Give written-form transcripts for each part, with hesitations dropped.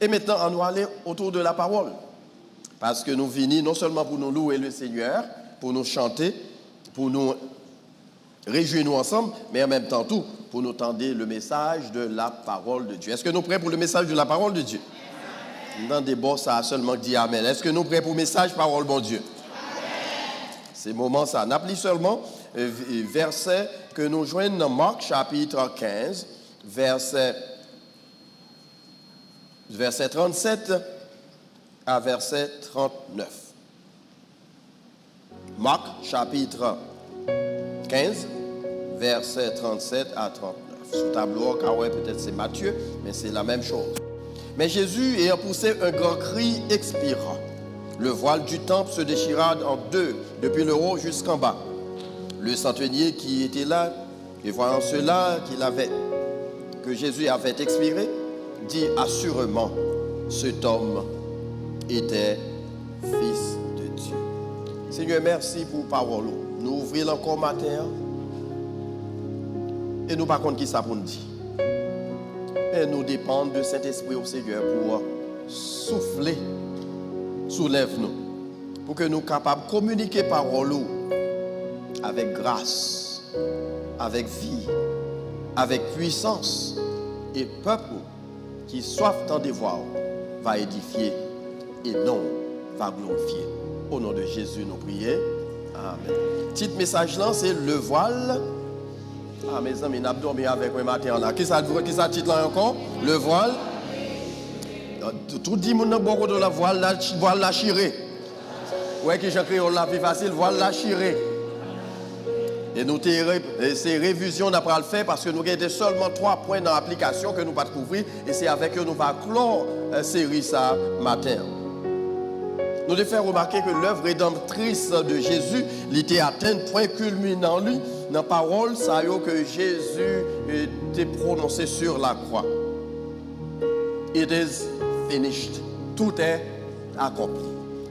Et maintenant, on va aller autour de la parole. Parce que nous venons non seulement pour nous louer le Seigneur, pour nous chanter, pour nous réjouir nous ensemble, mais en même temps tout, pour nous tendre le message de la parole de Dieu. Est-ce que nous sommes prêts pour le message de la parole de Dieu? Dans des bons, ça a seulement dit Amen. Est-ce que nous sommes prêts pour le message parole, bon Dieu? Ces moments, ça n'applique seulement verset que nous joignons dans Marc chapitre 15, verset 37 à verset 39. Marc chapitre 15, verset 37 à 39. Sous tableau, peut-être c'est Matthieu, mais c'est la même chose. Mais Jésus, ayant poussé un grand cri, expira. Le voile du temple se déchira en deux, depuis le haut jusqu'en bas. Le centenier qui était là, et voyant cela que Jésus avait expiré, dit assurément, cet homme était fils de Dieu. Seigneur, merci pour parole. Nous ouvrons encore matin et nous par contre qui ça pour nous dire. Et nous dépendons de cet esprit au Seigneur pour souffler, soulève-nous, pour que nous soyons capables de communiquer parole avec grâce, avec vie, avec puissance, et peuple qui soif tant de voir va édifier et non va glorifier. Au nom de Jésus, nous prions. Amen. Petit message là, c'est le voile. Ah, mes amis, nous avons dormi avec moi matin là. Qui ça titre là encore? Le voile. Tout dit mon bon de la voile la chirée. Ouais, que j'ai créé la plus facile, voile la chirée. Et nous ces révisions n'a pas le faire parce que nous avons seulement 3 points dans l'application que nous pas couvrir et c'est avec eux nous va clore série ça matin. Nous devons faire remarquer que l'œuvre rédemptrice de Jésus était atteint point culminant lui dans la parole ça que Jésus était prononcé sur la croix. It is finished. Tout est accompli.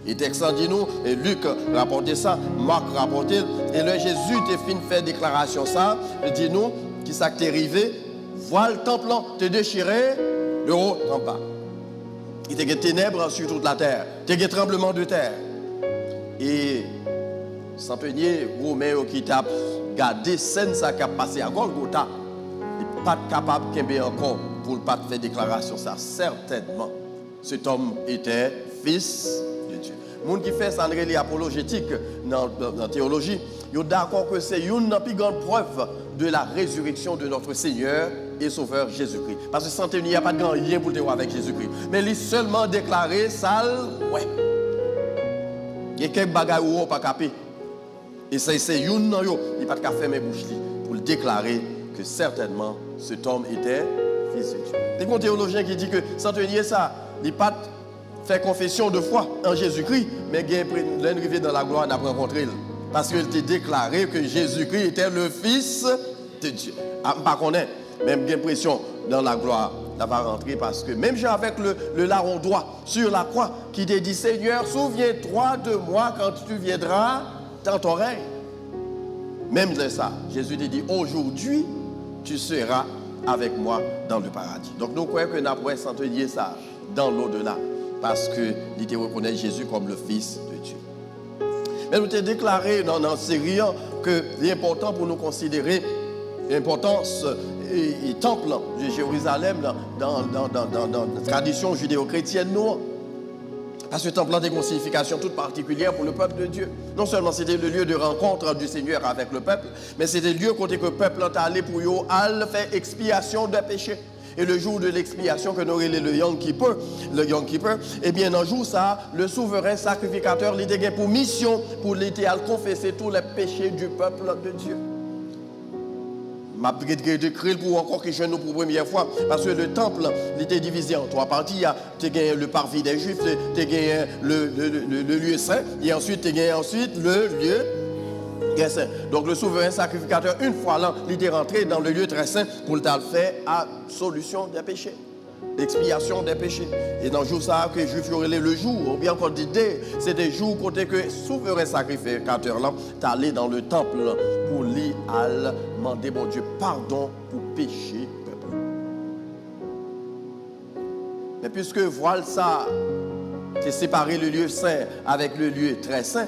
Et texte dit nous, et Luc rapportait ça, Marc rapportait, et le Jésus te fin fait déclaration ça, dit nous, qui ça t'est arrivé, vois le temple, te déchiré, de haut en bas. Il y a des ténèbres sur toute la terre, il y a des tremblements de terre. Et sans peigner, Roméo qui t'a gardé scène ça qui a passé à Golgotha, il n'est pas capable de encore pour ne pas faire déclaration ça, certainement. Cet homme était fils de Dieu. Les gens qui font ça en apologétique dans la théologie, ils sont d'accord que c'est une des plus grandes preuves de la résurrection de notre Seigneur et Sauveur Jésus-Christ. Parce que sans il n'y a pas de grand lien pour le voir avec Jésus-Christ. Mais il est seulement déclaré ça, ouais. Il y a quelques bagages où on pas capé. Et c'est une non yo, il pas de faire mes bouches pour le déclarer que certainement cet homme était fils de Dieu. Il y a un théologien qui dit que sans ça, il pas fait confession de foi en Jésus-Christ, mais il est arrivé dans la gloire n'a pas rencontré. Parce qu'il était déclaré que Jésus-Christ était le Fils de Dieu. Par contre, même l'impression dans la gloire n'a pas rentré parce que même avec le larron droit sur la croix qui te dit Seigneur, souviens-toi de moi quand tu viendras dans ton règne. Même de ça, Jésus te dit aujourd'hui, tu seras avec moi dans le paradis. Donc nous croyons que nous pouvons s'entendre ça dans l'au-delà. Parce qu'il te reconnaît Jésus comme le Fils de Dieu. Mais nous t'ai déclaré dans la série que l'important pour nous considérer l'importance du temple de Jérusalem dans la tradition judéo-chrétienne. Parce que le temple a des significations toutes particulières pour le peuple de Dieu. Non seulement c'était le lieu de rencontre du Seigneur avec le peuple, mais c'était le lieu côté que le peuple est allé pour faire expiation des péchés. Et le jour de l'expiation que nous avons le Yom Kippur, eh bien, dans le jour ça, le souverain sacrificateur il était pour mission, pour l'éternel confesser tous les péchés du peuple de Dieu. Je vais écrire pour encore que je nous pour la première fois, parce que le temple il était divisé en 3 parties. Tu as le parvis des Juifs, tu as le lieu saint, et ensuite tu as le lieu. Donc le souverain sacrificateur, une fois là, il est rentré dans le lieu très saint pour le faire absolution des péchés, l'expiation des péchés. Et dans le jour ça, que les Juifs auraient le jour, ou bien encore l'idée, c'est des jours côté que le souverain sacrificateur là, est allé dans le temple pour lui demander mon Dieu pardon pour pécher peuple. Mais puisque voile ça, c'est séparer le lieu saint avec le lieu très saint.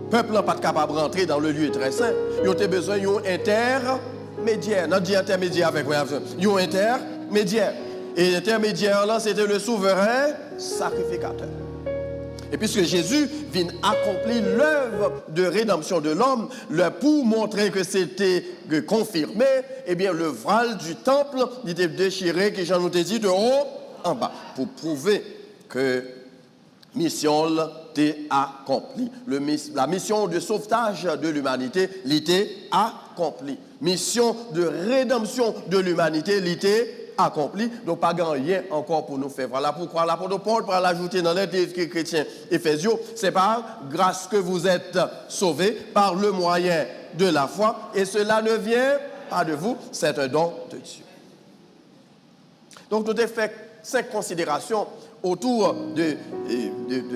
Le peuple n'est pas capable de rentrer dans le lieu très saint. Ils ont besoin d'un intermédiaire. Non, dit intermédiaire avec moi. Ils ont intermédiaire. Et l'intermédiaire là, c'était le souverain sacrificateur. Et puisque Jésus vient accomplir l'œuvre de rédemption de l'homme, pour montrer que c'était confirmé, eh bien le voile du temple était déchiré, que j'en ai dit de haut en bas, pour prouver que mission était accomplie. La mission de sauvetage de l'humanité l'était accomplie. Mission de rédemption de l'humanité l'était accompli, donc pas grand rien encore pour nous faire. Voilà pourquoi l'apôtre Paul va l'ajouter dans l'être des chrétiens Éphésiens, c'est par grâce que vous êtes sauvés par le moyen de la foi, et cela ne vient pas de vous, c'est un don de Dieu. Donc nous avons fait 5 considérations autour de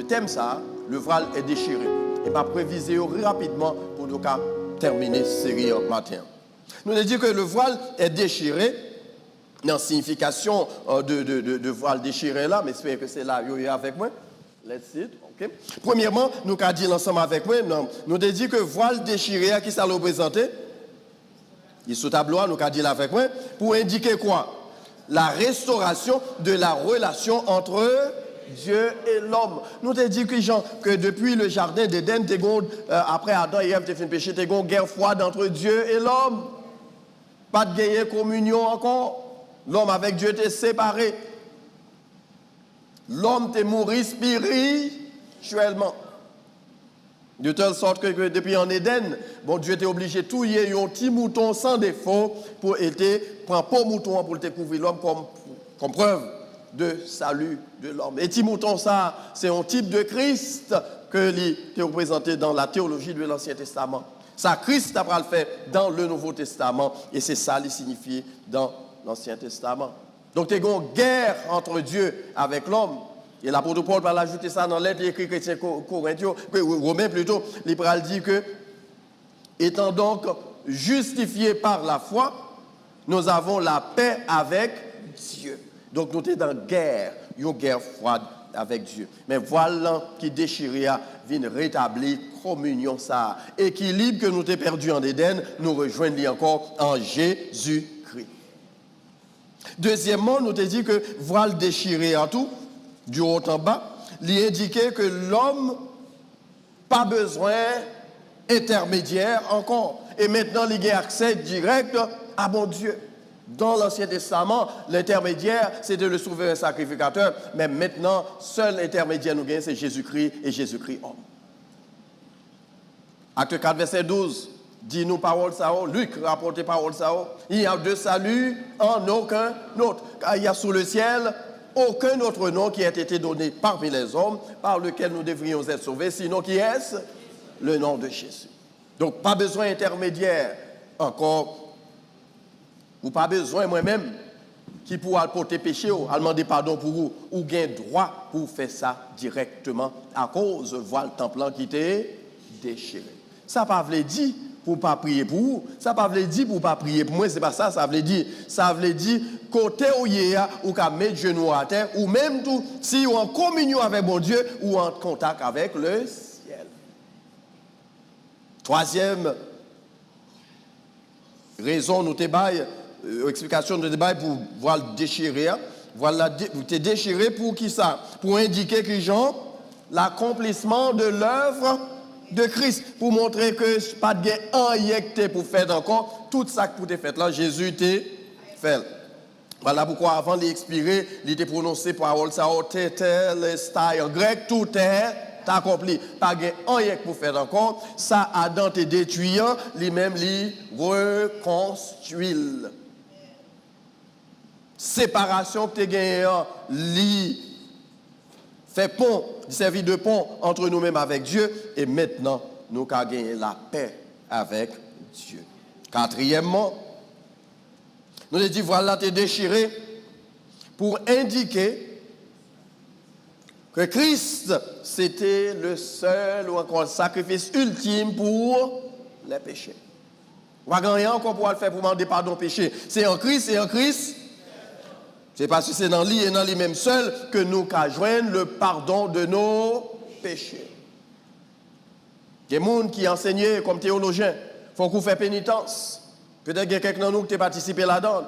thème ça, le voile est déchiré. Et ma prévision rapidement pour nous terminer cette série matin. Nous avons dit que le voile est déchiré. Dans la signification de voile déchiré là, mais j'espère que c'est là, vous êtes avec moi. Let's see it. Okay. Premièrement, nous avons dit l'ensemble avec moi, nous avons dit que voile déchiré, qui ça le représente? Il est sous tableau, nous avons dit avec moi, pour indiquer quoi? La restauration de la relation entre Dieu et l'homme. Nous avons dit que depuis le jardin d'Éden, après Adam et Ève, fait péché, il y a une guerre froide entre Dieu et l'homme. Pas de gagner communion encore. L'homme avec Dieu était séparé. L'homme était mort spirituellement. De telle sorte que depuis en Éden, bon, Dieu était obligé de tout y un petit mouton sans défaut pour prendre pas mouton pour découvrir l'homme comme preuve de salut de l'homme. Et petit mouton, ça, c'est un type de Christ que est représenté dans la théologie de l'Ancien Testament. Ça, Christ a le fait dans le Nouveau Testament et c'est ça qui signifie dans l'Ancien Testament. Donc, il y a une guerre entre Dieu avec l'homme. Et l'apôtre Paul va l'ajouter ça dans l'être écrit chrétien Corinthiens, Romains plutôt, il dit que, étant donc justifiés par la foi, nous avons la paix avec Dieu. Donc, nous sommes dans une guerre froide avec Dieu. Mais voilà qui déchirait, vient rétablir communion, ça. Équilibre que nous avons perdu en Éden, nous rejoignons encore en Jésus. Deuxièmement, nous avons dit que voile déchiré en tout, du haut en bas, il indiquait que l'homme n'a pas besoin d'intermédiaire encore. Et maintenant, il a accès direct à mon Dieu. Dans l'Ancien Testament, l'intermédiaire, c'était le souverain sacrificateur. Mais maintenant, seul intermédiaire nous gagne, c'est Jésus-Christ et Jésus-Christ homme. Acte 4, verset 12. Dis-nous parole ça, Luc rapporte parole ça. Il y a de salut en aucun autre. Car il y a sous le ciel aucun autre nom qui a été donné parmi les hommes par lequel nous devrions être sauvés, sinon qui est-ce? Le nom de Jésus. Donc pas besoin intermédiaire encore. Ou pas besoin moi-même qui pourra porter péché ou demander pardon pour vous ou gain droit pour faire ça directement à cause de voile temple qui était déchiré. Ça pas veut dire pour pas prier pour vous, ça pas veut dire pour pas prier pour moi, c'est pas ça, ça veut dire côté où y a ou qu'à mettre genou à terre ou même tout si ou en communion avec mon Dieu ou en contact avec le ciel. Troisième raison nous te bail explication de débat pour voir le déchirer, voilà te déchirer pour qui ça? Pour indiquer que Jean l'accomplissement de l'œuvre de Christ, pour montrer que pas de injecté pour faire encore tout ça que pour te fait là Jésus t'a fait. Voilà pourquoi avant d'expirer, il était prononcé parole ça tetelestai en grec tout est accompli. Pas de injecté pour faire encore, ça Adam te détruit, lui-même lui reconstruit. Séparation que tu as gagnée, li fait pont, servi de pont entre nous-mêmes avec Dieu, et maintenant, nous avons gagné la paix avec Dieu. Quatrièmement, nous avons dit, voilà, tu es déchiré pour indiquer que Christ, c'était le seul ou encore le sacrifice ultime pour les péchés. On va gagner encore pour le faire pour demander pardon péché. C'est en Christ, C'est parce que c'est dans lui et dans lui-même seul que nous qu'à joindre le pardon de nos péchés. Il y a des gens qui enseignent comme théologiens, il faut qu'on fasse pénitence. Peut-être qu'il y a quelqu'un de nous qui a participé là-dedans.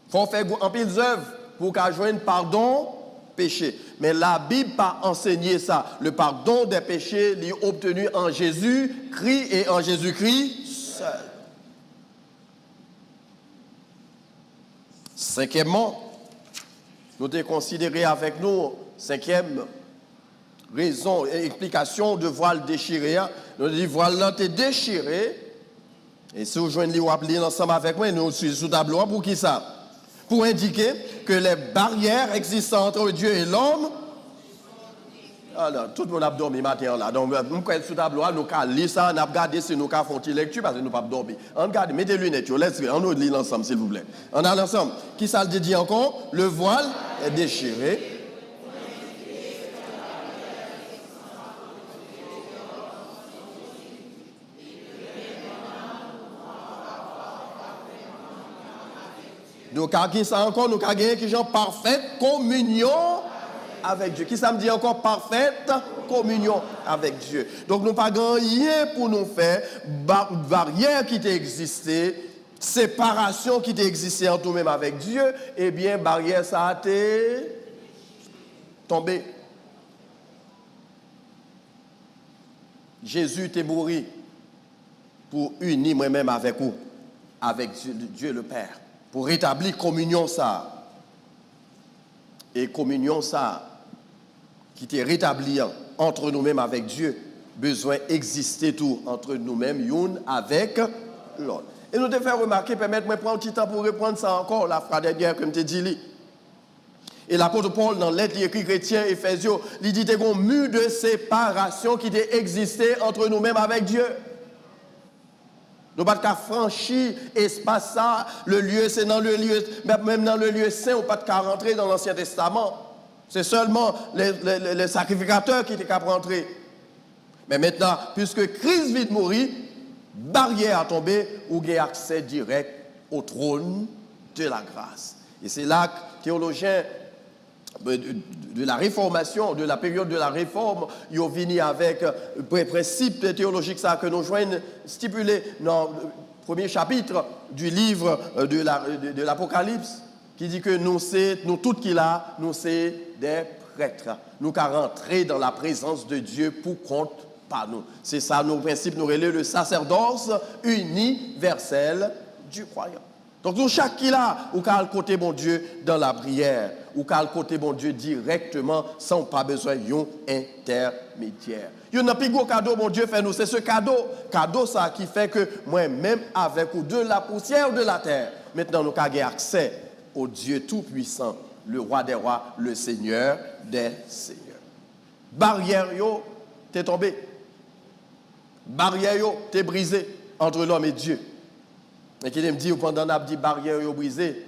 Il faut faire un pile d'œuvres pour qu'on joigne pardon, péché. Mais la Bible n'a pas enseigné ça. Le pardon des péchés est obtenu en Jésus-Christ et en Jésus-Christ seul. Cinquièmement, nous devons considérer avec nous, cinquième raison et explication de voile déchiré. Nous disons, voile là, t'es déchiré. Et si vous joignez ensemble avec moi, nous sommes sous tableau pour qui ça? Pour indiquer que les barrières existant entre Dieu et l'homme. Alors, tout le monde a dormi matin là. Donc, nous sommes sous tableau, nous avons lu ça, nous avons regardé si nous avons fait une lecture parce que nous n'avons pas dormi. On regarde, mettez les lunettes, on nous lit ensemble, s'il vous plaît. On a l'ensemble. Qui ça le dit encore? Le voile est déchiré. Donc, qui ça encore? Nous avons gagné qui ont parfaite communion avec Dieu. Qui ça me dit encore? Parfaite communion avec Dieu. Donc, nous n'avons pas rien pour nous faire barrière qui existait, séparation qui existait entre nous-mêmes avec Dieu. Eh bien, barrière, ça a été tombé. Jésus était mort pour unir moi-même avec vous, avec Dieu le Père. Pour rétablir communion ça. Et communion ça, qui était rétabli entre nous-mêmes avec Dieu, besoin exister tout entre nous-mêmes, une avec l'autre. Et nous devons faire remarquer, permettez-moi de prendre un petit temps pour reprendre ça encore, la phrase dernière que je t'ai dit. Et l'apôtre Paul, dans l'lettre écrit chrétien, Éphésiens, il dit qu'il y a un mur de séparation qui était existé entre nous-mêmes avec Dieu. Nous ne pouvons pas franchir l'espace ça, le lieu, c'est dans le lieu, même dans le lieu saint, on ne peut pas rentrer dans l'Ancien Testament. C'est seulement les sacrificateurs qui étaient capables de rentrer. Mais maintenant, puisque Christ vient de mourir, barrière a tombé, où il y a accès direct au trône de la grâce. Et c'est là que théologiens de la réformation, de la période de la réforme, ils ont venu avec un principe théologique ça, que nous joignons stipulé dans le premier chapitre du livre de l'Apocalypse, qui dit que nous tous qui là, nous sommes des prêtres. Nous qu'à rentrer dans la présence de Dieu pour compte par nous. C'est ça nos principes, nous relèvons le sacerdoce universel du croyant. Donc, nous, chaque qui là, ou qu'à le côté bon Dieu dans la prière, ou qu'à le côté bon Dieu directement, sans pas besoin d'un intermédiaire. Il y a un plus gros cadeau, bon Dieu fait nous, c'est ce cadeau ça qui fait que moi-même, avec ou de la poussière de la terre, maintenant nous avons accès au Dieu tout-puissant, le roi des rois, le Seigneur des seigneurs. Barrière, yo, t'es tombé. Barrière, yo, t'es brisé entre l'homme et Dieu. Et qui me dit, pendant qu'on a dit barrière brisée,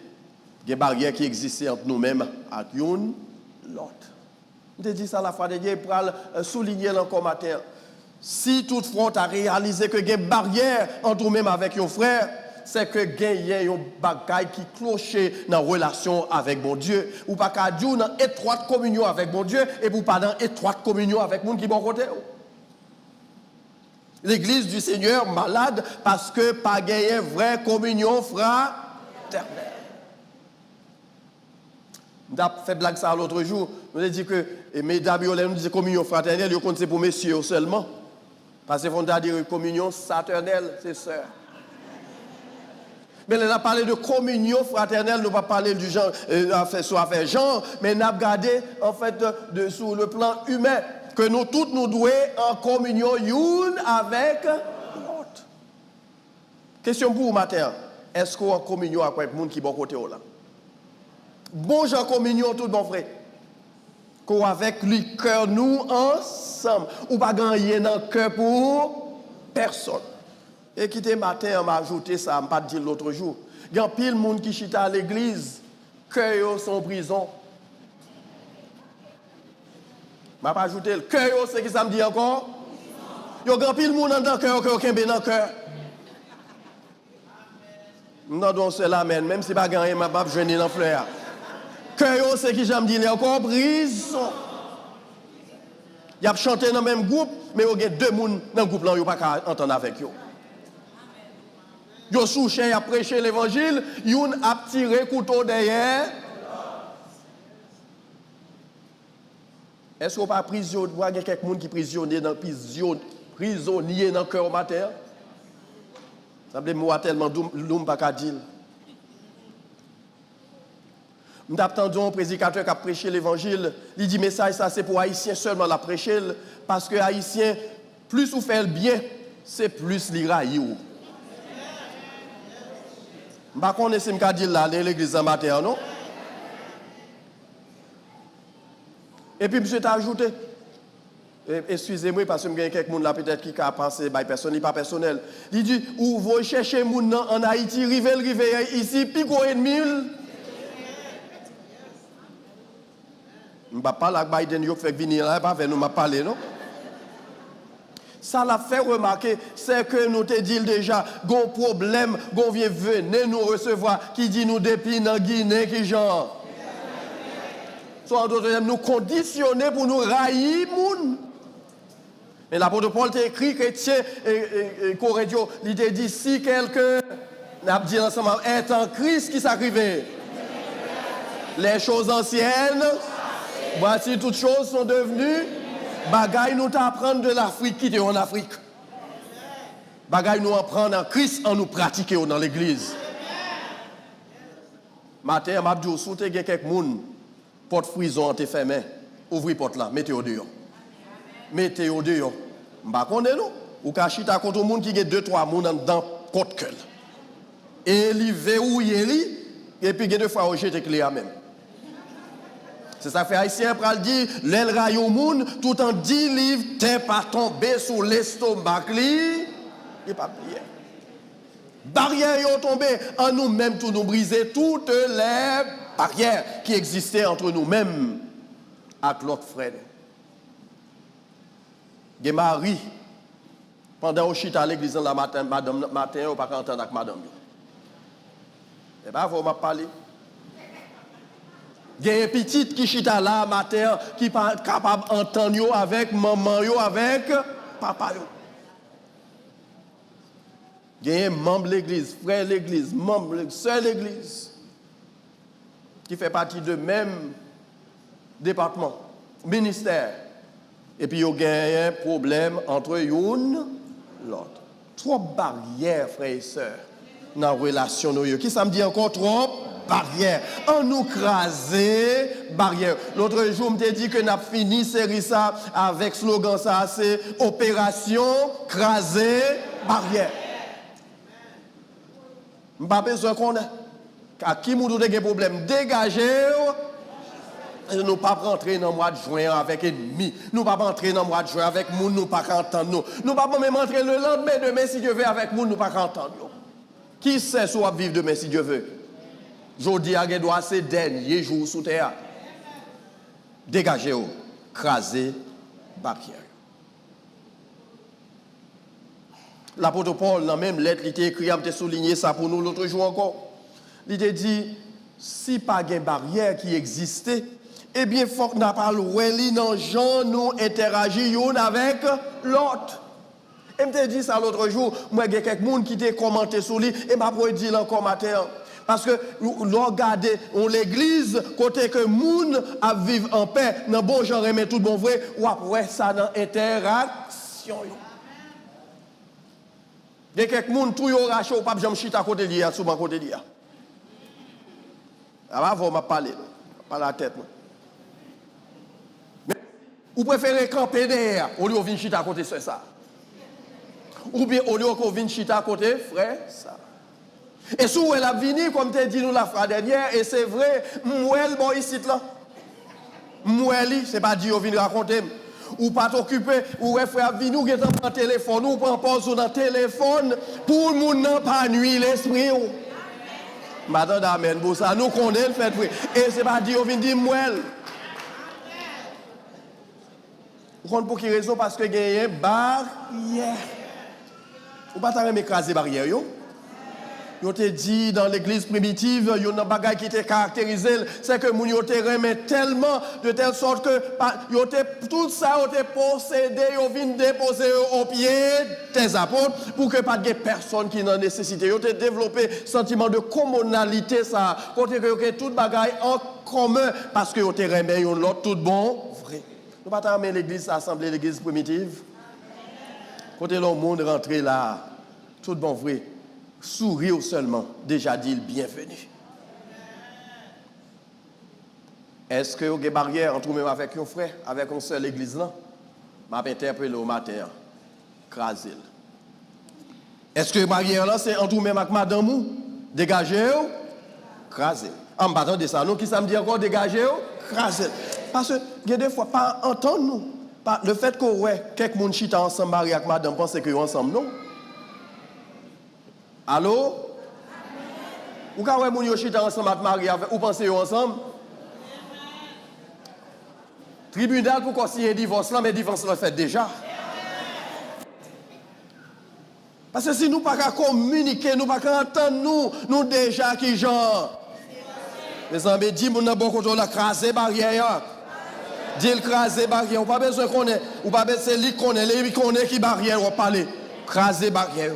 il y a des barrières qui existaient entre nous-mêmes et l'autre. Je te dis ça la fois de Dieu, pour souligner encore matin. Si toutefois tu as réalisé que il y a des barrières entre nous-mêmes avec nos frères, c'est que il y a un bagage qui cloche dans la relation avec mon Dieu. Ou pas qu'à Dieu dans étroite communion avec mon Dieu et pour pas dans étroite communion avec mon qui est bon côté. L'église du Seigneur malade parce que pas gagné vraie communion fraternelle. Nous avons fait blague ça l'autre jour. Nous avons dit que mesdames, nous disons communion fraternelle, c'est pour messieurs seulement. Parce qu'on a dit communion saternelle, c'est sœur. Mais on a parlé de communion fraternelle, nous ne pas parler du genre, soit fait genre, mais nous avons regardé en fait sur le plan humain. Que nous tous nous devons en communion une avec l'autre. Question pour vous, matin. Est-ce qu'on est en communion avec les gens qui sont bon côté là? Bon, j'ai en communion tout bon frère. Qu'on avec lui cœur nous ensemble. Ou pas gagner dans le cœur pour personne. Et qui était matin, on m'a ajouté ça, on m'a pas dit l'autre jour. Il y a pile de monde qui chita à l'église, cœur sont en prison. Je vais pas ajouter le cœur, c'est qui ça me dit encore? Il y a grand pile monde dans le cœur, aucun bien dans le cœur. Nous donc c'est l'amen, même si pas gagné, je vais pas jeûner dans le fleur. Que c'est qui j'aime dire encore prison. Il a chanté dans le même groupe, mais il y a deux personnes dans le groupe là, il n'y a pas entendre avec eux. Yo souché a prêché l'évangile, yon a tiré couteau derrière. Est-ce qu'on pas prisonnier, il y a quelqu'un qui prisonnier dans prisonnier dans cœur matin? Ça me moi tellement l'homme pas qu'à dire. Nous attendons un prédicateur qui a prêché l'évangile, il dit message ça c'est pour haïtiens seulement la prêcher parce que haïtiens plus vous fait le bien, c'est plus l'iraï. Je ne sais pas si je dis là, l'église en matin, non? Et puis, monsieur t'a ajouté. Excusez-moi, parce que il y a quelqu'un là peut-être qui a pensé, personne n'est pas personnel. Il dit, où vous cherchez moun en Haïti, rive ici, puis quoi ennemi? Je ne vais pas parler avec Biden, il fait venir là, pas nous parler, non? Ça l'a fait remarquer, c'est que nous te dit déjà, gon problème, gon vient venir nous recevoir, qui dit nous depuis dans Guinée, qui genre. Soit d'autres nous conditionner pour nous railler moun. Mais l'apôtre Paul t'a écrit chrétien et Corinthio, il t'a dit si quelqu'un n'a dit ensemble est en Christ qui s'arrive. Les choses anciennes, voici toutes choses sont devenues. Bagaille nous t'apprendre de l'Afrique qui est en Afrique. Bagaille nous apprendre en Christ en nous pratiquer dans l'église. Matin, m'a dit si tu as quelqu'un porte frison en te fermé, ouvrez porte là, mettez au dehors. Mettez au dehors. M'pa connait nous ou ka chita contre monde qui a 2-3 monde dans côte cœur. Et li verrouiller li et puis deux fois au jeter clé même. C'est ça fait haïtien pral dit l'el rayon moun tout en 10 livres t'es pas tombé sous l'estomac li, il pas prier. Barrières yo tombé en nous-mêmes tout nous briser toutes les barrières qui existaient entre nous-mêmes avec l'autre frère. Ge mari pendant au chita à l'église la matin madame matin ou pas entendre avec madame. Et ben vous m'a parlé. Il y a une petite qui chita là matin qui pas capable d'entendre avec maman yo avec papa yo. Il y a un membre de l'église, frère de l'église, membre de sœur de l'église qui fait partie de même département, ministère. Et puis il y a un problème entre une et l'autre. Trop barrières, frères et sœurs, dans la relation. Qui ça me dit encore trop? Barrière. On nous craser barrière. L'autre jour, je me dit que nous avons fini série ça avec slogan ça, c'est opération craser barrière. Je n'ai pas besoin qu'on ait. À qui nous avons des problèmes dégagés, nous ne pas rentrer dans le mois de juin avec ennemis. Nous ne pas rentrer dans le mois de juin avec nous, nous ne pas entendre nous. Nous ne pas même rentrer le lendemain demain si Dieu veut avec nous, nous ne pas entendre nous. Qui sait si on va vivre demain si Dieu veut? Jodi a doit ces derniers jours sous terre. Dégagez, craser barrière. L'apôtre Paul, dans la même lettre, il a écrit, il a souligné ça pour nous l'autre jour encore. Il a dit, si pas de barrière qui existait, eh bien, il faut que nous parlions dans gens nous interagir avec l'autre. Et je me dit ça l'autre jour, moi, il y a quelqu'un qui t'a commenté sur lui, et je vais dire encore matin. Parce que regardez, l'église, côté que moun a vivre en paix, dans bon genre et tout bon vrai, ou après ça dans interaction. Il y a quelques moun tout yo raché ou pas j'aime chita côté dia, souvent côté dia. Avant m'a parler, pas la tête. Mais ou préférez camper derrière au lieu de venir chita côté ça. Ou bien au lieu de venir chita côté frère ça. Et si elle a venu, comme tu as dit nous la fois dernière, et c'est vrai, mouel bon ici là. Moueli, c'est pas Dieu vient raconter. Ou pas t'occuper, ou frère venu ou est en téléphone, ou prend pause dans le téléphone pour le monde n'a pas nuit l'esprit. Madame amen pour ça, nous connaissons le fait. Et c'est pas Dieu vient dire mouel. Vous comprenez pour quelle raison? Parce que il y a une barrière. Ou pas t'as même écrasé barrière yo? yo te dit dans l'église primitive, il y a un bagage qui était caractérisé, c'est que moun yo te remet tellement de telle sorte que tout ça yo te possédé, yo vinn déposer au pied des apôtres pour que pas de personne qui n'en nécessité. Yo te développé sentiment de communalité ça, côté que tout bagage en commun parce que yo te remet yon l'autre tout bon vrai. Nous pas t'amener l'église assemblée l'église primitive. Côté le monde rentré là, tout bon vrai. Sourire seulement, déjà dit le bienvenu. Est-ce que vous avez des barrières entre vous-même avec un frère, avec une seule église là? Je vais interpeller au matin, craser. Est-ce que les barrières là, c'est entre vous-même avec madame ou? Dégagez-vous, craser. En battant de ça, nous qui ça me dit encore dégagez-vous, craser. Parce que, il y a des fois, pas entendre nous. Le fait que ouais, quelques gens chita ensemble, mariés avec madame, pensent que sont ensemble, non? Allô? Ou quand vous avez chita ensemble avec mariés, vous pensez qu'ils sont ensemble? Tribunal pour consigner un divorce là, mais le divorce le fait déjà. Parce que si nous ne pouvons pas communiquer, nous ne pouvons pas entendre nous déjà qui genre. Les amis disent, nous avons beaucoup de craser barrière. Dis le craser barrière. On pas besoin qu'on ait, ou pas besoin de qu'on ait, les qu'on ait qui barrière, on parler. Craser barrière.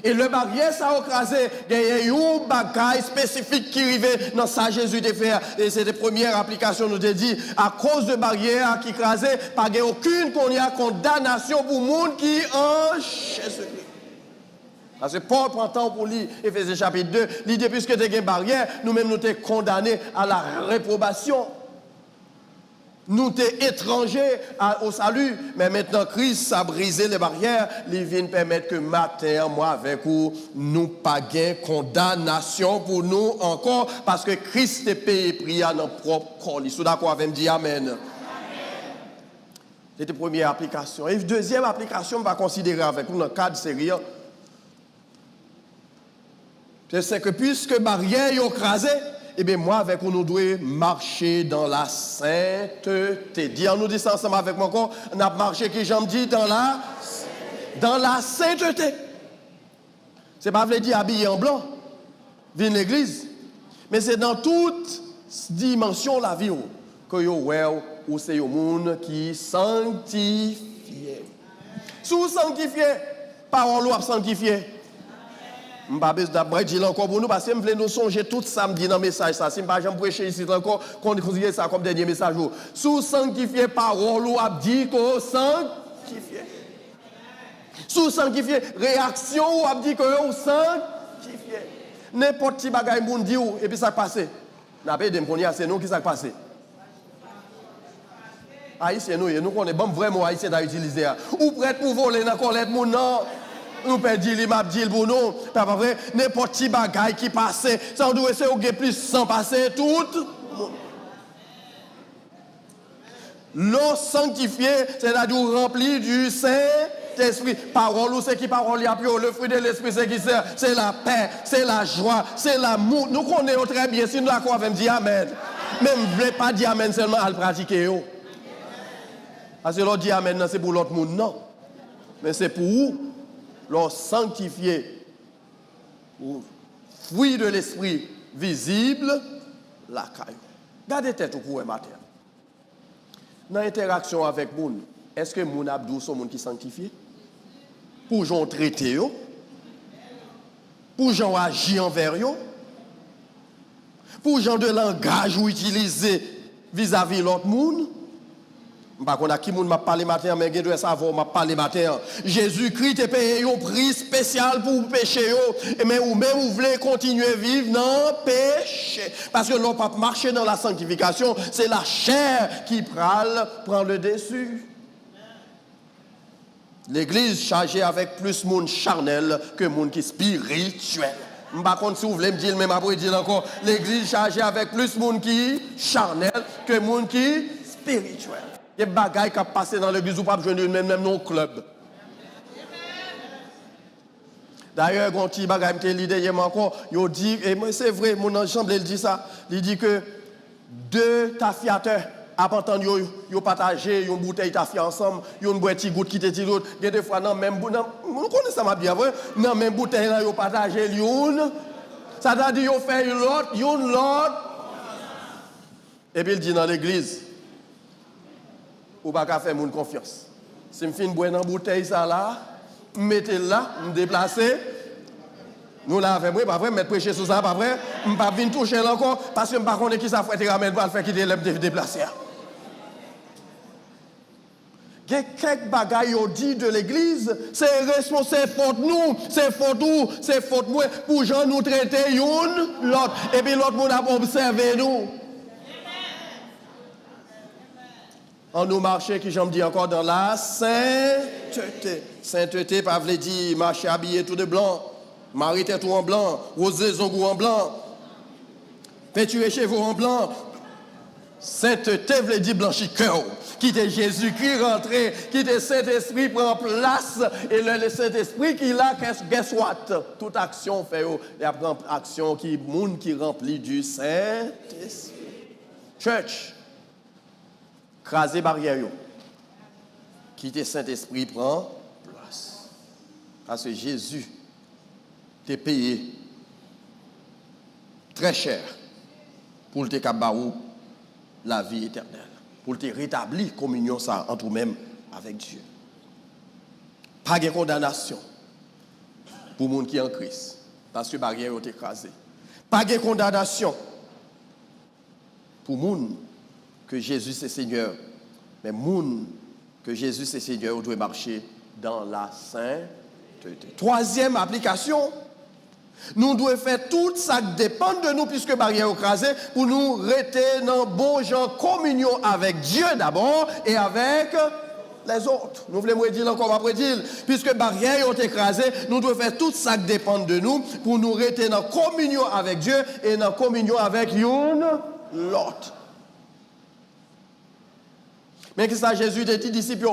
Et le barrière, ça a crasé, il y a un bagage spécifique qui arrivait dans ça, Jésus de faire. Et c'est la première application, nous a dit, à cause de barrière qui crasait, pas aucune condamnation pour le monde qui en Jésus. Parce que Paul prend temps pour lire Éphésiens chapitre 2, il dit, puisque tu as une barrière, nous-mêmes nous sommes condamnés à la réprobation. Nous sommes étrangers au salut, mais maintenant Christ a brisé les barrières. Il vient permettre que matin, moi avec vous, nous pas de condamnation pour nous encore, parce que Christ est payé prix à notre propre corps. Vous êtes d'accord avec me dire Amen. C'était la première application. Et la deuxième application, on va considérer avec nous dans le cadre sérieux. C'est que puisque barrière est écrasée, eh bien, moi, avec vous, nous devons marcher dans la sainteté. Dis, nous dit ça ensemble avec moi encore. On a marché, qui j'en dis, dans la sainteté. C'est pas veut dire habillé en blanc, venir l'église. Mais c'est dans toute dimension de la vie que vous c'est le monde qui sanctifie. Si vous sanctifiez, parole ou sanctifier. Je ne vais pas dire encore pour nous parce que je veux nous songer tout samedi dans le message. Si je ne vais pas prêcher ici encore, qu'on considère ça comme dernier message. Sous sanctifier parole ou abdi qu'on sanctifier. Sous sanctifier réaction ou abdi qu'on sanctifier. N'importe qui bagaille moun dit et puis ça passe. N'a pas de connait c'est nous qui ça passe. Haïtien nous connaît bon vraiment haïtien à utiliser. Ou prête pour voler dans colette moun non. Nous perdons les map dit pour nous, pas vrai, n'importe qui bagaille qui passe, ça doit essayer de plus sans passer tout. L'eau sanctifiée, c'est-à-dire remplie du Saint-Esprit. Parole, c'est qui parole, le fruit de l'Esprit, c'est qui c'est la paix, c'est la joie, c'est l'amour. Nous connaissons très bien, si nous l'accord avec dire Amen. Même ne voulez pas dire Amen seulement à le pratiquer. Parce que l'autre dit Amen, c'est pour l'autre monde, non. Mais c'est pour vous. Leur sanctifier, fruit de l'esprit visible, la caille. Gardez tête au courant matin. Dans l'interaction avec moun, est-ce que moun abdou sont moun qui sanctifie? Pour j'en traiter yo? Pour j'en agir envers yo? Pour j'en de langage ou utiliser vis-à-vis l'autre moun? Par contre, qui m'a parlé matin, mais je dois savoir, m'a parlé matin. Jésus-Christ a payé un prix spécial pour pécher. Mais ou même vous voulez continuer à vivre dans le péché. Parce que l'on ne peut pas marcher dans la sanctification, c'est la chair qui prend le dessus. L'église chargée avec plus de monde charnel que de monde qui est spirituel. Par contre, si vous voulez me dire, même après dire encore, l'église chargée avec plus de monde qui est charnel que de monde qui est spirituel. Il y a des bagailles qui passent dans l'église ou pas besoin de même dans le club. D'ailleurs, quand il y a des bagailles qui l'idée encore, il dit, et moi c'est vrai, mon ensemble il dit ça, il dit que 2 tafiateurs après entendre yo partager une bouteille t'a fait ensemble, une boîte petit goutte qui te dit l'autre, il y a des fois non même on connaît ça m'a bien vrai, non même bouteille là yo partager une, ça veut dire yo fait l'autre. Et puis il dit dans l'église ou pas faire mon confiance. Si me fin boire dans bouteille ça là, mettez là, me déplacer. Nous là fait pas vrai mettre prêcher sur ça pas vrai, me pas venir toucher encore parce que me pas connait qui ça fait ramène pour le faire quitter le déplacer. Il y a quelques bagailles au dit de l'église, c'est responsable faute nous, c'est faute nous, c'est faute moi pour gens nous traiter une l'autre et puis l'autre monde a observé nous. On nous marcher qui j'en dis encore dans la sainteté. Sainteté pas veut dire marcher habillé tout de blanc. Marie tête tout en blanc, rosé zongou en blanc, peinture cheveux en blanc. Sainteté veut dire blanchi cœur. Qui était Jésus-Christ rentré, qui était Saint-Esprit prend place, et le Saint-Esprit qui là, guess what? Toute action fait, et après action qui monde qui remplit du Saint-Esprit. Church, craser barrière, qui était Saint-Esprit prend place. Parce que Jésus t'es payé très cher pour te cabarou la vie éternelle, pour te rétablir communion ça entre nous-mêmes avec Dieu. Pas de condamnation pour les gens qui sont en Christ, parce que la barrière est écrasée. Pas de condamnation pour les gens que Jésus est Seigneur, mais les gens que Jésus est Seigneur doivent marcher dans la sainteté. Troisième application, nous devons faire tout ça qui dépend de nous, puisque barrière est écrasée, pour nous rester dans bon genre communion avec Dieu d'abord et avec les autres. Nous voulons dire encore après dire, puisque barrière est écrasée, nous devons faire tout ça qui dépend de nous pour nous rester dans communion avec Dieu et dans communion avec l'autre. Mais que ça, Jésus dit aux disciples,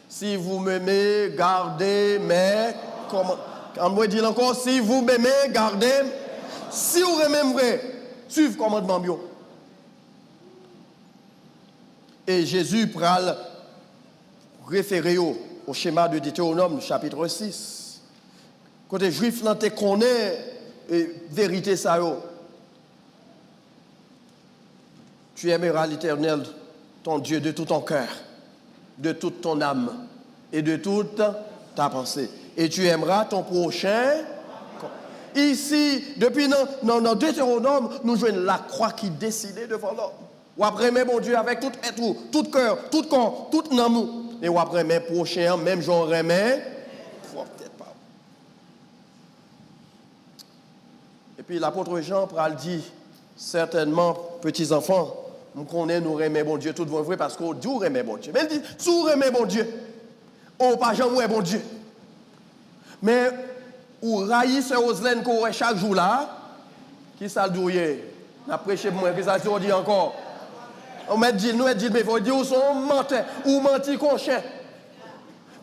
si vous m'aimez, gardez mes commandements. On va dire encore, si vous m'aimez, gardez. Si vous m'aimez, suivez le commandement bio. Et Jésus pral référer au schéma de Deutéronome, chapitre 6. Côté juif, là, tu connais vérité ça. Tu aimeras l'Éternel, ton Dieu, de tout ton cœur, de toute ton âme et de toute ta pensée. Et tu aimeras ton prochain. Ici, depuis dans Deutéronome, nous jouons la croix qui décide devant l'homme. Ou après, mais bon Dieu, avec tout être, tout cœur, tout corps, tout amour. Et ou après, mais prochain, même j'en remets. Peut-être pas. Et puis l'apôtre Jean pral dit, certainement, petits enfants, nous connaissons, nous remet bon Dieu, tout vont vrai parce qu'on dit, remet bon Dieu. Mais il dit, si vous remet bon Dieu, on pas jamais bon Dieu. Mais, ou raïs ce Oslène qu'on a chaque jour là, qui ça le douille? On a prêché pour moi, qui ça dit encore? On m'a dit, mais il faut dire, ou sont menteur, ou menti conscient.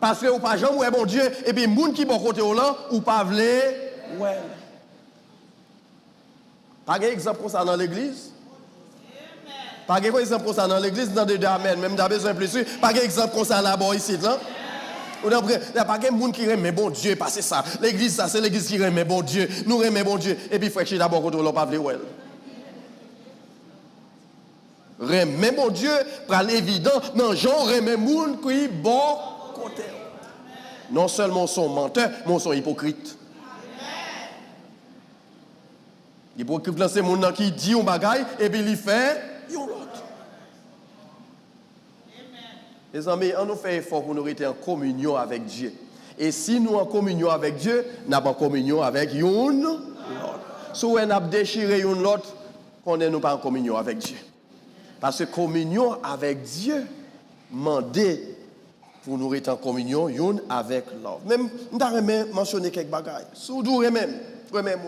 Parce que ou pas jamais bon Dieu, et puis, les gens qui sont côté là, ou pas vle, ouais. Pas d'exemple comme ça dans l'église? Pas d'exemple comme ça dans l'église, dans des amen, même dans besoin plus sûr. Pas d'exemple comme ça là-bas ici, là? Il n'y a pas de monde qui aime bon Dieu, parce que ça. L'église, ça, c'est l'église qui aime bon Dieu. Nous aimons bon Dieu. Et puis, frère, d'abord, quand on n'a pas vu, ouais. Remet bon Dieu, pour l'évident, non, Jean remet monde qui bon côté. Non seulement son menteur, mais son hypocrite. Hypocrite, c'est mon nom qui dit un bagaille, et puis il fait un autre. Les amis, on nous fait effort pour nous rester en communion avec Dieu. Et si nous en communion avec Dieu, nous n'avons pas en communion avec une l'autre. Si nous avons déchiré une l'autre, on n'est pas en communion avec Dieu. Parce que communion avec Dieu, mandé pour nous rester en communion une avec l'autre. Même, nous avons mentionné quelques bagailles. Si nous même,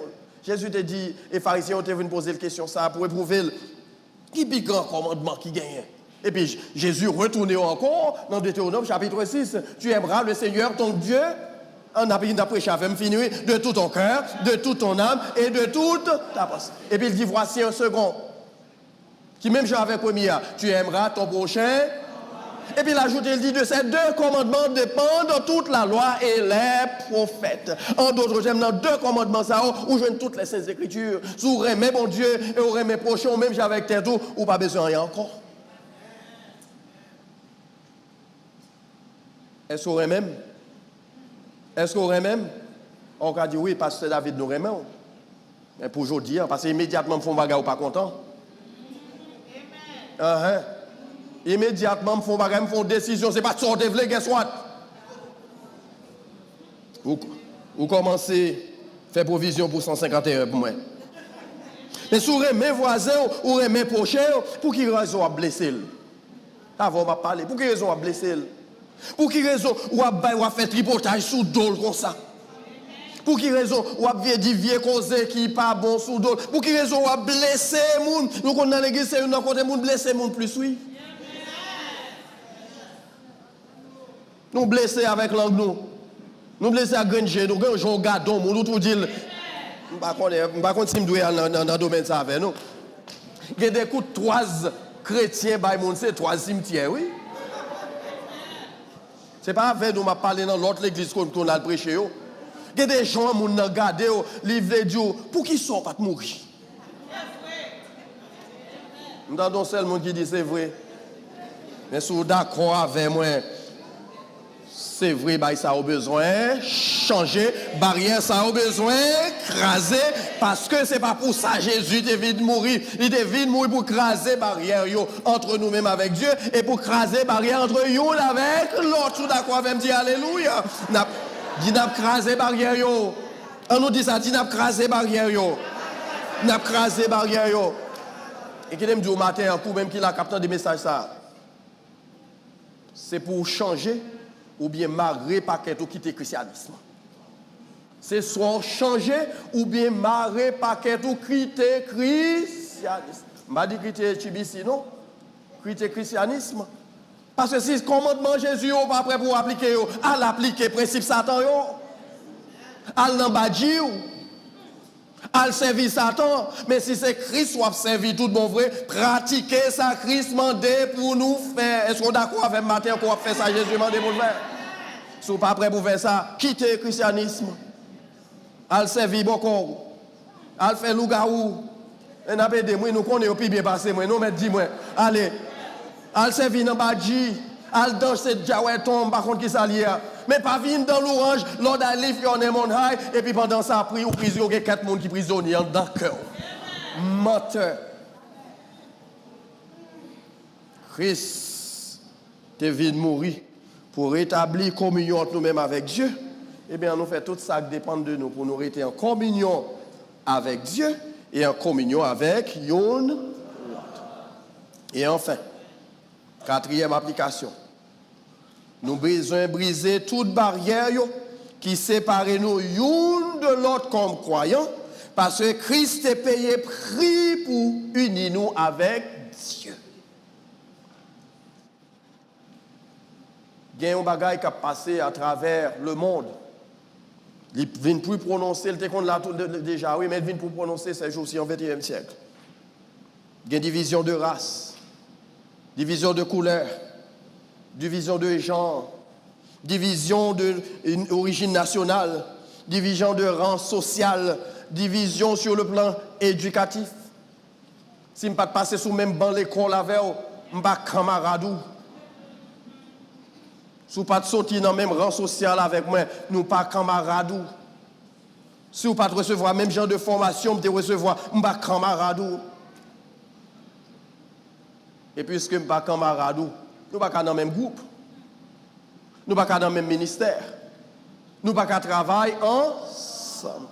Jésus te dit, les pharisiens ont venu poser la question ça pour éprouver qui est le grand commandement qui gagne. Et puis Jésus retourne encore dans Deutéronome chapitre 6. Tu aimeras le Seigneur ton Dieu, en après j'avais fini, de tout ton cœur, de toute ton âme et de toute ta pensée. Et puis il dit, voici un second. Qui même j'avais premier, tu aimeras ton prochain. Et puis l'ajoute, il dit de ces deux commandements dépendent toute la loi et les prophètes. En d'autres termes, dans deux commandements, ça, où je toutes les saintes écritures. Si vous aimez mon Dieu et vous aimez prochain, même j'ai avec tes tout, ou pas besoin de rien encore. Est-ce qu'on remet même? Est-ce qu'on remet même? On a dit oui, parce que David nous remet. Mais pour aujourd'hui, parce qu'immédiatement, ils font bagarre ou pas content. Immédiatement, ils font bagarre, ils font décision. Ce n'est pas de sortir, guess what? Vous commencez à faire provision pour 151 pour moi. Mais si vous remet voisin ou remet prochain, pour qui raison à blesser? Avant de parler, pour qui raison à blesser? Pour qui raison ou à faire tripotage sous dol comme ça? Pour qui raison ou à dire vieux cause qui n'est pas bon sous dol? Pour qui raison ou à blesser les gens? Nous, dans l'église, c'est une côté de blesser les gens plus, oui. Nous blesser avec langue, nous blesser à granger, nous gardons gardons, nous tout dire. Je ne sais pas si nous sommes dans le domaine ça avec nous. Il y a des coups de trois chrétiens, c'est trois cimetières, oui. Ce n'est pas avec nous, on parler dans l'autre église qu'on a prêché. Il y a des gens qui ont regardé, livré Dieu, pour qu'ils ne soient pas mourir. Nous avons seul monde qui dit c'est vrai. Mais si vous êtes d'accord avec moi, c'est vrai, ça a besoin changer, barrière, ça a besoin craser, parce que ce n'est pas pour ça Jésus devait mourir. Il devait mourir pour craser barrière entre nous-mêmes avec Dieu et pour craser barrière entre nous avec l'autre. D'accord, avec me dire alléluia. Dit n'a craser barrière yo. On nous dit ça, dit n'a craser barrière yo. N'a craser barrière yo. Et qui me dit au matin, un coup même qu'il a capté des messages ça. C'est pour changer ou bien marrer paquet ou quitter le christianisme. C'est soit changer ou bien marrer paquet ou quitter le christianisme. Je ne dis pas quitter Tibisi, non? Quitter le christianisme. Parce que si le commandement Jésus n'est pas prêt pour appliquer, à l'appliquer le principe Satan, à l'embadji, à le servir Satan. Mais si c'est Christ qui a servi tout bon vrai, pratiquer ça, Christ mandé pour nous faire. Est-ce qu'on est d'accord avec matin qu'on va faire ça, Jésus mandé pour le faire? Si vous n'êtes pas prêt pour faire ça, quittez le christianisme. À le servir beaucoup. À le faire loup-garou. Et nous avons nous connaissons plus bien passé. Nous mettons dis-moi, allez. À le servir dans le badji. À le danser de Jawet tombe, par contre, qui s'allie. Mais pas venir dans l'orange, l'ordre à l'if, on est mon high. Et puis pendant ça, après, au prison, il y a 4 personnes qui prisonniers dans le cœur. Menteur. Christ devait mourir pour rétablir communion entre nous-mêmes avec Dieu. Eh bien, nous faisons tout ça qui dépend de nous pour nous rester en communion avec Dieu et en communion avec l'autre. Et enfin, quatrième application. Nous avons besoin de briser toute barrière qui sépare nous l'une de l'autre comme croyants, parce que Christ est payé prix pour unir nous avec Dieu. Il y a un bagage qui a passé à travers le monde. Il vient plus prononcer, il était déjà, oui, mais il vient plus prononcer ces jours-ci en 21e siècle. Il y a une division de race, division de couleur, division de genre, division d'origine nationale, division de rang social, division sur le plan éducatif. Si je ne pas passer sous le même banc l'école avec vous, je ne suis pas camarade. Si vous ne pas sortir dans le même rang social avec moi, nous ne sommes pas camarades. Si vous ne pas recevoir le même genre de formation, vous ne recevoir, nous ne sommes pas camarades. Et puisque nous ne sommes pas camarades, nous ne sommes pas dans le même groupe. Nous ne sommes pas dans le même ministère. Nous ne sommes pas travailler ensemble.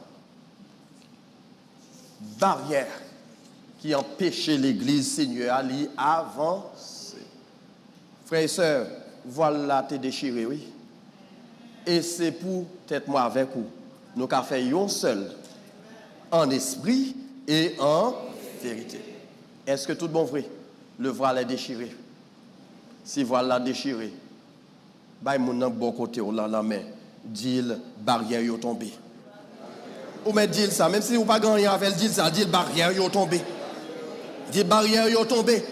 Barrière qui empêche l'Église, Seigneur, à avancer. Frères et sœurs, voilà, t'es déchiré, oui. Et c'est pour être moi avec vous. Nous avons fait un seul, en esprit et en vérité. Est-ce que tout bon vrai? Le voile est déchiré. Si le voile est déchiré, bah, mon nom bon côté là la main, dit barrière est tombée. Ou met dit ça, même si vous pas gagné avec dit ça, dit barrière est tombée. Des barrières sont tombées.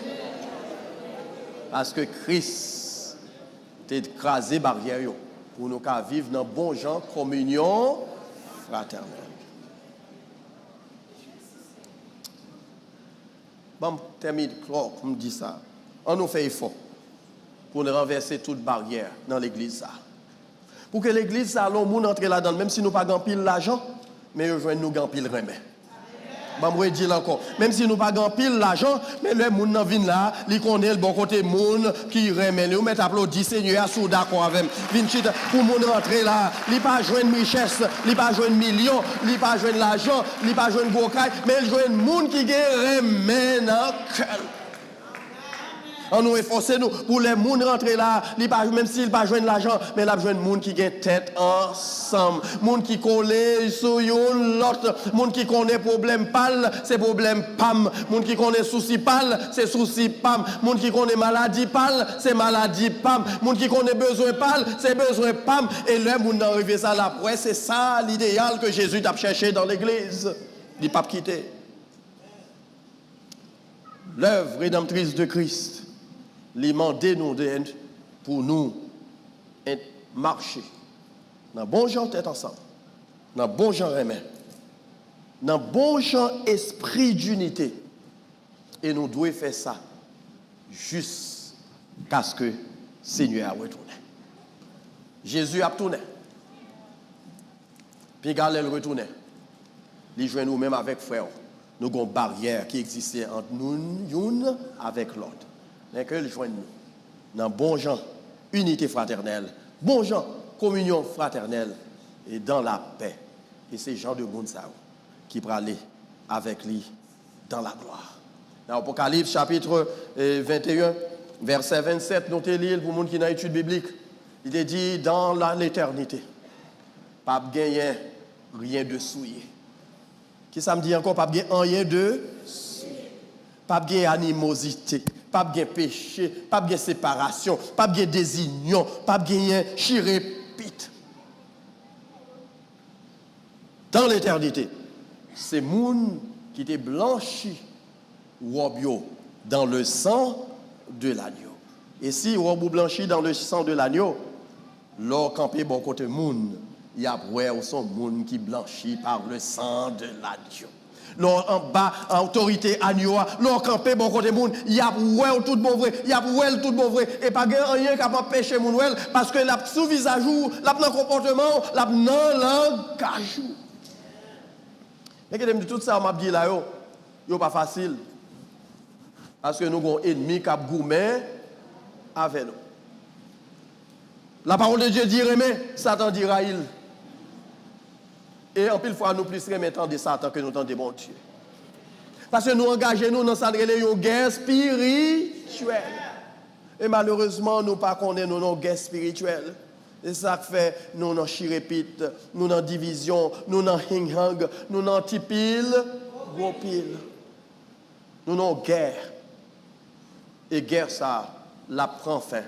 Parce que Christ a écrasé les barrières pour nous vivre dans bon genre, communion fraternelle. Bon, termine, Claude, me dit ça. On nous fait effort pour nous renverser toute barrière dans l'église. Pour que l'église, allons nous entrer là-dedans, même si nous n'avons pas grand pile l'argent, mais nous joignons grand pile remède. Je dis encore, même si nous n'avons pas pile l'argent, mais le monde vient là, il connaît le bon côté monde qui remet. Nous mettons applaudis, Seigneur, sous d'accord avec nous. Pour le monde rentrer là, il pas joindre richesse, il pas joindre millions, il pas joindre l'argent, il pas joindre gros caille, mais il joindre monde qui remet dans le cœur. On nous efforcer nous pour les gens rentrer là, même s'ils pas joindre l'argent, mais il a besoin de gens qui ont tête ensemble, gens qui collent sur l'autre, gens qui connaissent problème pâle, c'est problème pam, gens qui connaissent souci pâle, c'est souci pam, gens qui connaissent maladie pâle, c'est maladie pam, gens qui connaissent besoin pâle, c'est besoin pam, et le monde arrivé ça là, ouais, c'est ça l'idéal que Jésus t'a cherché dans l'église, il pas quitter. L'œuvre rédemptrice de Christ les mandé nous pour nous marcher dans bon genre tête ensemble, dans bon genre remède, dans bon genre esprit d'unité. Et nous devons faire ça jusqu'à ce que le Seigneur a retourné. Jésus a retourné. Puis quand il retourne, il joint nous-mêmes avec frère. Nous avons une barrière qui existait entre nous avec l'autre. Mais que le joignent nous dans bon genre unité fraternelle, bon genre communion fraternelle et dans la paix. Et c'est Jean de Mounsao qui va aller avec lui dans la gloire. Dans Apocalypse chapitre 21, verset 27, nous te lisons pour les gens qui ont une étude biblique. Il est dit dans l'éternité, pas gagner rien de souillé. Qui ça me dit encore, pas gagner rien de souillé. Pas gagner animosité. Pas de péché, pas de séparation, pas de désunion, pas de chirépite. Dans l'éternité, c'est moun qui était blanchi dans le sang de l'agneau. Et si vous blanchi dans le sang de l'agneau, l'or campé bon côté moun, il y a son moun qui blanchit par le sang de l'agneau. L'or en bas, autorité agneau, l'or campé bon côté moun, il y a tout bon vrai, il y a tout bon vrai, et pas rien qui peut pécher moun parce que la sous visage ou, la dans comportement, la dans langage. Mais que tout ça m'a dit là yo pas facile. Parce que nous avons un ennemi qui a gourmet avec nous. La parole de Dieu dit remet, Satan dira il. Et en pile fois, nous plus remettons de Satan que nous tentons de bon Dieu. Parce que nous engageons nous dans une guerre spirituelle. Et malheureusement, nous ne connaissons pas nos guerres spirituelles. Et ça fait nous dans chirépite, nous dans division, nous dans hing-hang, nous dans tipil, gros pile. Nous dans guerre. Et guerre, ça, la prend fin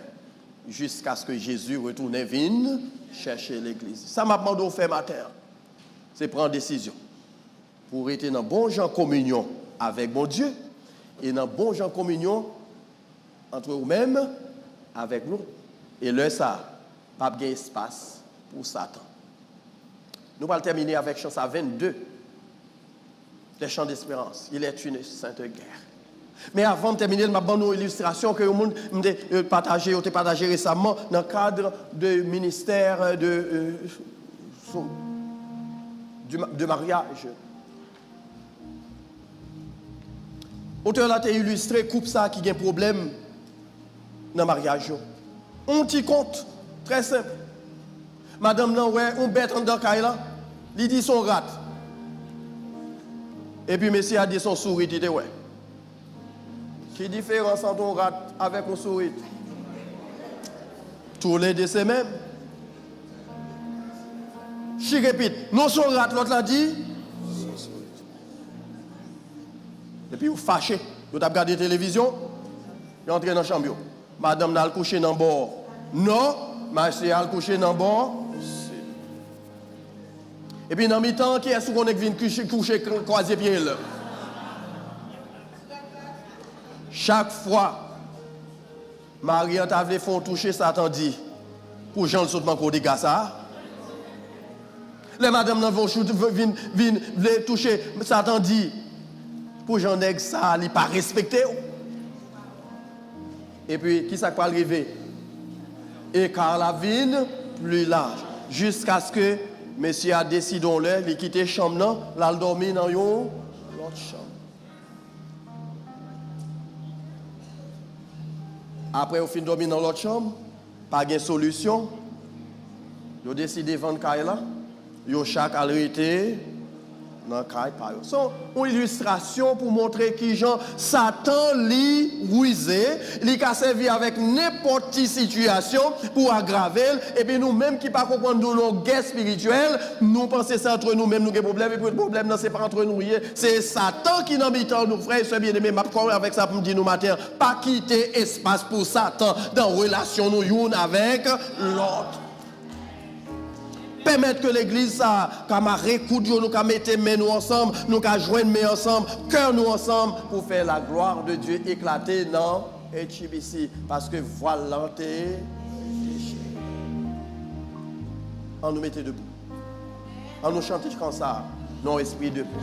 jusqu'à ce que Jésus retourne vienne chercher l'église. Ça m'a demandé de faire matin. C'est prendre décision pour être dans bon genre communion avec mon Dieu et dans bon genre communion entre vous-mêmes avec nous. Et là, ça, pas de espace pour Satan. Nous allons terminer avec chant 22, les chants d'espérance. Il est une sainte guerre. Mais avant de terminer, je vais vous donner une illustration que vous avez partagée récemment dans le cadre du ministère de mariage. Auteur là, tu as illustré couple ça qui a un problème dans le mariage. On t'y compte, très simple. Madame là, ouais, on bête en dans là, il dit son rat. Et puis monsieur a dit son souris, il dit ouais. Quelle différence entre un rat avec un souris? Tous les deux c'est même. Je répète, non son rat, l'autre l'a dit. Et puis vous fâchez, vous avez regardé la télévision, vous entrez dans la chambre. Madame n'a pas couché dans le bord. Non, monsieur a couché dans le bord. Et puis dans le mi-temps, qui est-ce qu'on est venu coucher croiser pied là? Chaque fois, Marie a voulu faire toucher Satan dit, pour Jean le sautement qu'on dégage ça. Les madames viennent toucher Satan dit, pour Jean nèg ça, il pas respecté. Et puis, qui ça va arriver? Et car la vigne plus large. Jusqu'à ce que monsieur a décidé de quitter la chambre, là, il dormit dans l'autre chambre. Après, au fin de dormir dans l'autre chambre, pas de solution. Ils ont décidé de vendre la là. Ils ont chaque arrêté dans la caille. C'est une illustration pour montrer que Satan lui rusé, il a servi avec n'importe quelle situation pour aggraver. Et puis nous-mêmes qui ne comprenons pas nos guerres spirituelles, nous pensons que c'est entre nous-mêmes nous avons des problèmes. Et puis le problème, ce n'est pas entre nous. C'est Satan qui nous mis nous frères et sœurs bien-aimés. Je vais avec ça pour me dire nous matin, pas quitter espace pour Satan dans la relation nous une avec l'autre. Permettre que l'église, qu'à marrer coup de nous, qu'à mettre mains nous ensemble, nous qu'à joindre mains ensemble, cœur nous ensemble, pour faire la gloire de Dieu éclater dans HBC. Parce que voilà, on nous mettait debout. On nous chantait comme ça, non esprit de paix.